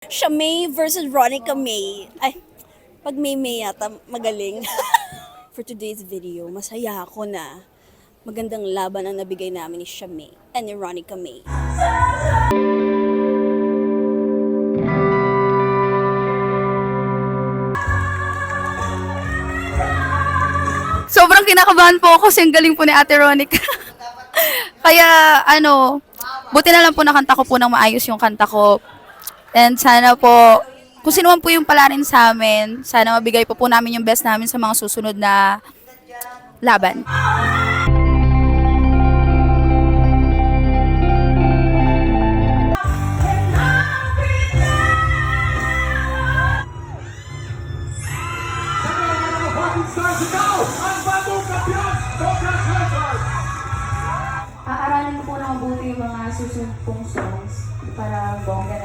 Siya May versus Ronica May. Ay, pag May yata magaling. For today's video, masaya ako na magandang laban ang nabigay namin ni Shamay and ni Ronica May. Sobrang kinakabahan po ako kasi ang galing po ni Ate Ronica. Kaya buti na lang po nakanta ko po ng maayos yung kanta ko. And sana po, kung sino man po yung pala rin sa amin, sana mabigay po namin yung best namin sa mga susunod na laban. Aaralin ko po ng mabuti yung mga susunod pong songs para bongga